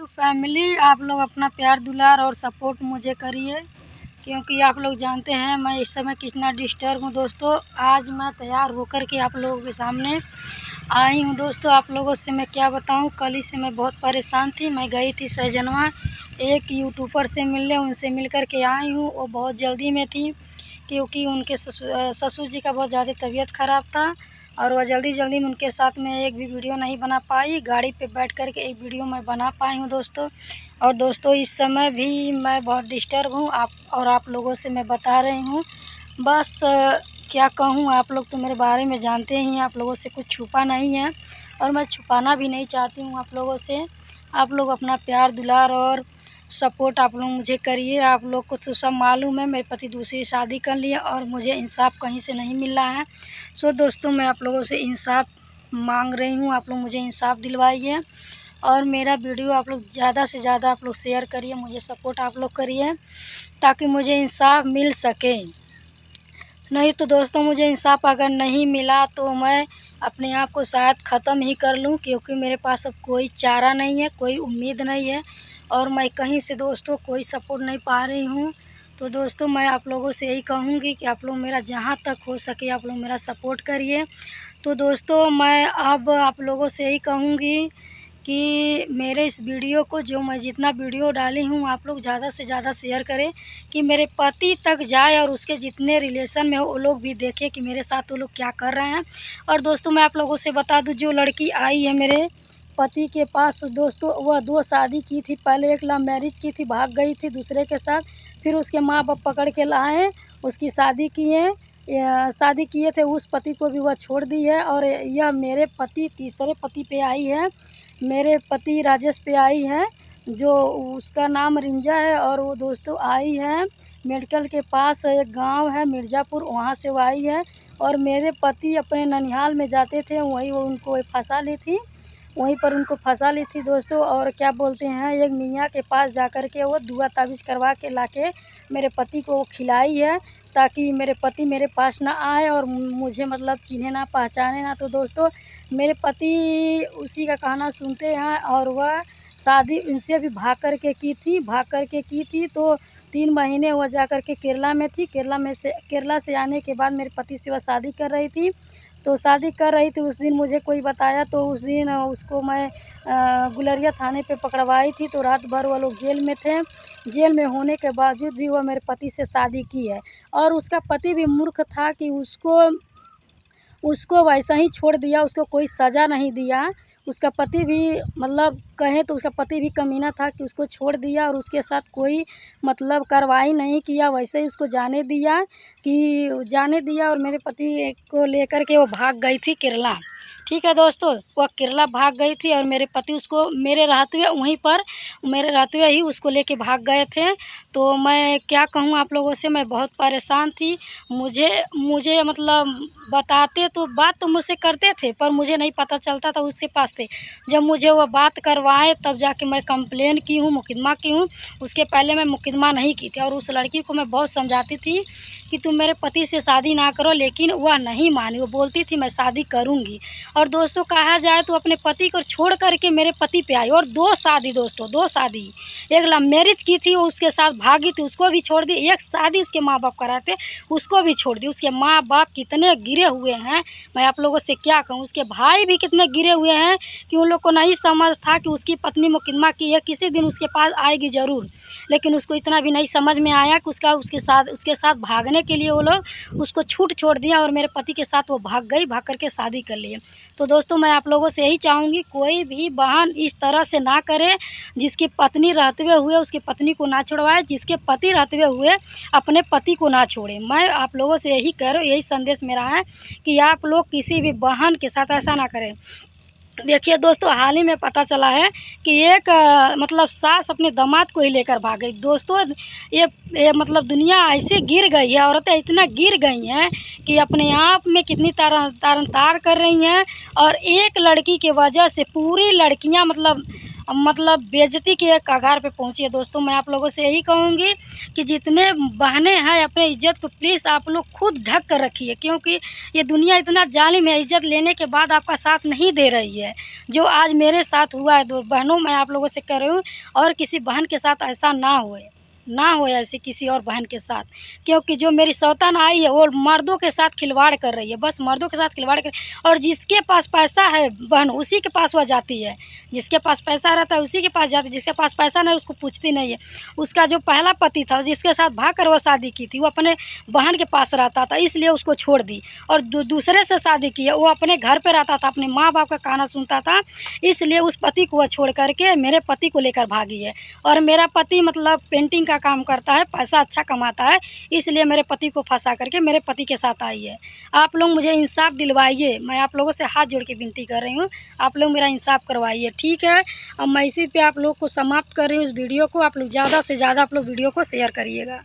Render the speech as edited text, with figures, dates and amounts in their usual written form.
Family, आप लोग अपना प्यार दुलार और सपोर्ट मुझे करिए, क्योंकि आप लोग जानते हैं मैं इस समय कितना डिस्टर्ब हूँ। दोस्तों, आज मैं तैयार होकर के आप लोगों के सामने आई हूँ। दोस्तों, आप लोगों से मैं क्या बताऊँ, कल ही से मैं बहुत परेशान थी। मैं गई थी सहजनवा एक यूट्यूबर से मिलने, उनसे मिल कर के आई हूँ। वो बहुत जल्दी में थी, क्योंकि उनके ससुर जी का बहुत ज़्यादा तबीयत ख़राब था और वह जल्दी में उनके साथ में एक भी वीडियो नहीं बना पाई। गाड़ी पे बैठ कर के एक वीडियो मैं बना पाई हूँ दोस्तों। और दोस्तों, इस समय भी मैं बहुत डिस्टर्ब हूँ आप लोगों से मैं बता रही हूँ। बस क्या कहूँ, आप लोग तो मेरे बारे में जानते ही हैं, आप लोगों से कुछ छुपा नहीं है और मैं छुपाना भी नहीं चाहती हूँ आप लोगों से। आप लोग अपना प्यार दुलार और सपोर्ट आप लोग मुझे करिए। आप लोग को तो सब मालूम है, मेरे पति दूसरी शादी कर लिए और मुझे इंसाफ कहीं से नहीं मिल रहा है। सो दोस्तों, मैं आप लोगों से इंसाफ मांग रही हूँ, आप लोग मुझे इंसाफ दिलवाइए। और मेरा वीडियो आप लोग ज़्यादा से ज़्यादा आप लोग शेयर करिए, मुझे सपोर्ट आप लोग करिए, ताकि मुझे इंसाफ मिल सके। नहीं तो दोस्तों, मुझे इंसाफ अगर नहीं मिला तो मैं अपने आप को शायद ख़त्म ही कर लूं, क्योंकि मेरे पास अब कोई चारा नहीं है, कोई उम्मीद नहीं है और मैं कहीं से दोस्तों कोई सपोर्ट नहीं पा रही हूं। तो दोस्तों, मैं आप लोगों से यही कहूँगी कि आप लोग मेरा जहां तक हो सके आप लोग मेरा सपोर्ट करिए। तो दोस्तों, मैं अब आप लोगों से यही कहूँगी कि मेरे इस वीडियो को, जो मैं जितना वीडियो डाली हूँ, आप लोग ज़्यादा से ज़्यादा शेयर करें कि मेरे पति तक जाए और उसके जितने रिलेशन में वो लोग भी देखें कि मेरे साथ वो लोग क्या कर रहे हैं। और दोस्तों, मैं आप लोगों से बता दूं, जो लड़की आई है मेरे पति के पास दोस्तों, वह 2 शादी की थी। पहले एक लव मैरिज की थी, भाग गई थी दूसरे के साथ, फिर उसके माँ बाप पकड़ के लाए, उसकी शादी किए। शादी किए थे, उस पति को भी वह छोड़ दी है और यह मेरे पति तीसरे पति पे आई है, मेरे पति राजेश पे आई है, जो उसका नाम रिंजा है। और वो दोस्तों आई है मेडिकल के पास, एक गांव है मिर्ज़ापुर, वहाँ से वो आई है। और मेरे पति अपने ननिहाल में जाते थे, वहीं वो उनको फंसा ली थी, वहीं पर उनको फंसा ली थी दोस्तों। और क्या बोलते हैं, एक मियाँ के पास जाकर के वो दुआ ताबीज़ करवा के लाके मेरे पति को खिलाई है, ताकि मेरे पति मेरे पास ना आए और मुझे मतलब चिन्हे ना पहचाने ना। तो दोस्तों, मेरे पति उसी का कहना सुनते हैं और वह शादी इनसे भी भाग कर के की थी। तो 3 महीने वह जा कर के केरला में थी। केरला से आने के बाद मेरे पति से वह शादी कर रही थी। तो शादी कर रही थी, उस दिन मुझे कोई बताया, तो उस दिन उसको मैं गुलरिया थाने पे पकड़वाई थी। तो रात भर वह लोग जेल में थे। जेल में होने के बावजूद भी वह मेरे पति से शादी की है। और उसका पति भी मूर्ख था कि उसको वैसा ही छोड़ दिया, उसको कोई सज़ा नहीं दिया। उसका पति भी मतलब कहें तो उसका पति भी कमीना था कि उसको छोड़ दिया और उसके साथ कोई मतलब कार्रवाई नहीं किया, वैसे ही उसको जाने दिया और मेरे पति को लेकर के वो भाग गई थी केरला। ठीक है दोस्तों, वह केरला भाग गई थी और मेरे पति उसको मेरे रहते हुए ही उसको लेके भाग गए थे। तो मैं क्या कहूँ आप लोगों से, मैं बहुत परेशान थी। मुझे मतलब बताते तो बात तो मुझसे करते थे, पर मुझे नहीं पता चलता था उसके पास थे। जब मुझे वह बात करवाए तब जाके मैं कंप्लेन की हूँ, मुकदमा की हूँ। उसके पहले मैं मुकदमा नहीं की थी और उस लड़की को मैं बहुत समझाती थी कि तुम मेरे पति से शादी ना करो, लेकिन वह नहीं मानी। वो बोलती थी मैं शादी करूँगी। और दोस्तों, कहा जाए तो अपने पति को छोड़ करके मेरे पति पे आई। और 2 शादी दोस्तों, 2 शादी, एक लव मैरिज की थी, वो उसके साथ भागी थी, उसको भी छोड़ दी। एक शादी उसके माँ बाप कराते, उसको भी छोड़ दी। उसके माँ बाप कितने गिरे हुए हैं, मैं आप लोगों से क्या कहूँ। उसके भाई भी कितने गिरे हुए हैं कि उन लोग को नहीं समझ था कि उसकी पत्नी मुकदमा की है, किसी दिन उसके पास आएगी ज़रूर। लेकिन उसको इतना भी नहीं समझ में आया कि उसके साथ भागने के लिए वो लोग उसको छोड़ दिया और मेरे पति के साथ वो भाग गई, भाग करके शादी कर लिए। तो दोस्तों, मैं आप लोगों से यही चाहूँगी, कोई भी बहन इस तरह से ना करे। जिसकी पत्नी रहते हुए उसकी पत्नी को ना छुड़वाए, जिसके पति रहते हुए अपने पति को ना छोड़े। मैं आप लोगों से यही कह रहा हूँ, यही संदेश मेरा है कि आप लोग किसी भी बहन के साथ ऐसा ना करें। देखिए दोस्तों, हाल ही में पता चला है कि एक मतलब सास अपने दामाद को ही लेकर भाग गई। दोस्तों, ये मतलब दुनिया ऐसे गिर गई है, औरतें इतना गिर गई हैं कि अपने आप में कितनी तार कर रही हैं। और एक लड़की की वजह से पूरी लड़कियां मतलब मतलब बेइज्जती के कगार पे पहुंची है। दोस्तों मैं आप लोगों से यही कहूँगी कि जितने बहनें हैं अपने इज्जत को प्लीज़ आप लोग खुद ढक कर रखिए, क्योंकि ये दुनिया इतना जालिम है, इज्जत लेने के बाद आपका साथ नहीं दे रही है। जो आज मेरे साथ हुआ है, दो बहनों मैं आप लोगों से कह रही हूँ, और किसी बहन के साथ ऐसा ना हो ऐसे किसी और बहन के साथ, क्योंकि जो मेरी सौतन आई है वो मर्दों के साथ खिलवाड़ कर रही है, बस मर्दों के साथ खिलवाड़ कर। और जिसके पास पैसा है बहन उसी के पास वह जाती है, जिसके पास पैसा रहता है उसी के पास जाती है, जिसके पास पैसा नहीं उसको पूछती नहीं है। उसका जो पहला पति था जिसके साथ भाग कर वो शादी की थी, वो अपने बहन के पास रहता था, इसलिए उसको छोड़ दी। और दूसरे से शादी की है, वो अपने घर पर रहता था, अपने माँ बाप का कहना सुनता था, इसलिए उस पति को वह छोड़ करके मेरे पति को लेकर भागी है। और मेरा पति मतलब पेंटिंग का काम करता है, पैसा अच्छा कमाता है, इसलिए मेरे पति को फंसा करके मेरे पति के साथ आई है। आप लोग मुझे इंसाफ दिलवाइए, मैं आप लोगों से हाथ जोड़ के विनती कर रही हूँ, आप लोग मेरा इंसाफ करवाइए, ठीक है। अब मैं इसी पे आप लोग को समाप्त कर रही हूँ इस वीडियो को। आप लोग ज़्यादा से ज़्यादा आप लोग वीडियो को शेयर करिएगा।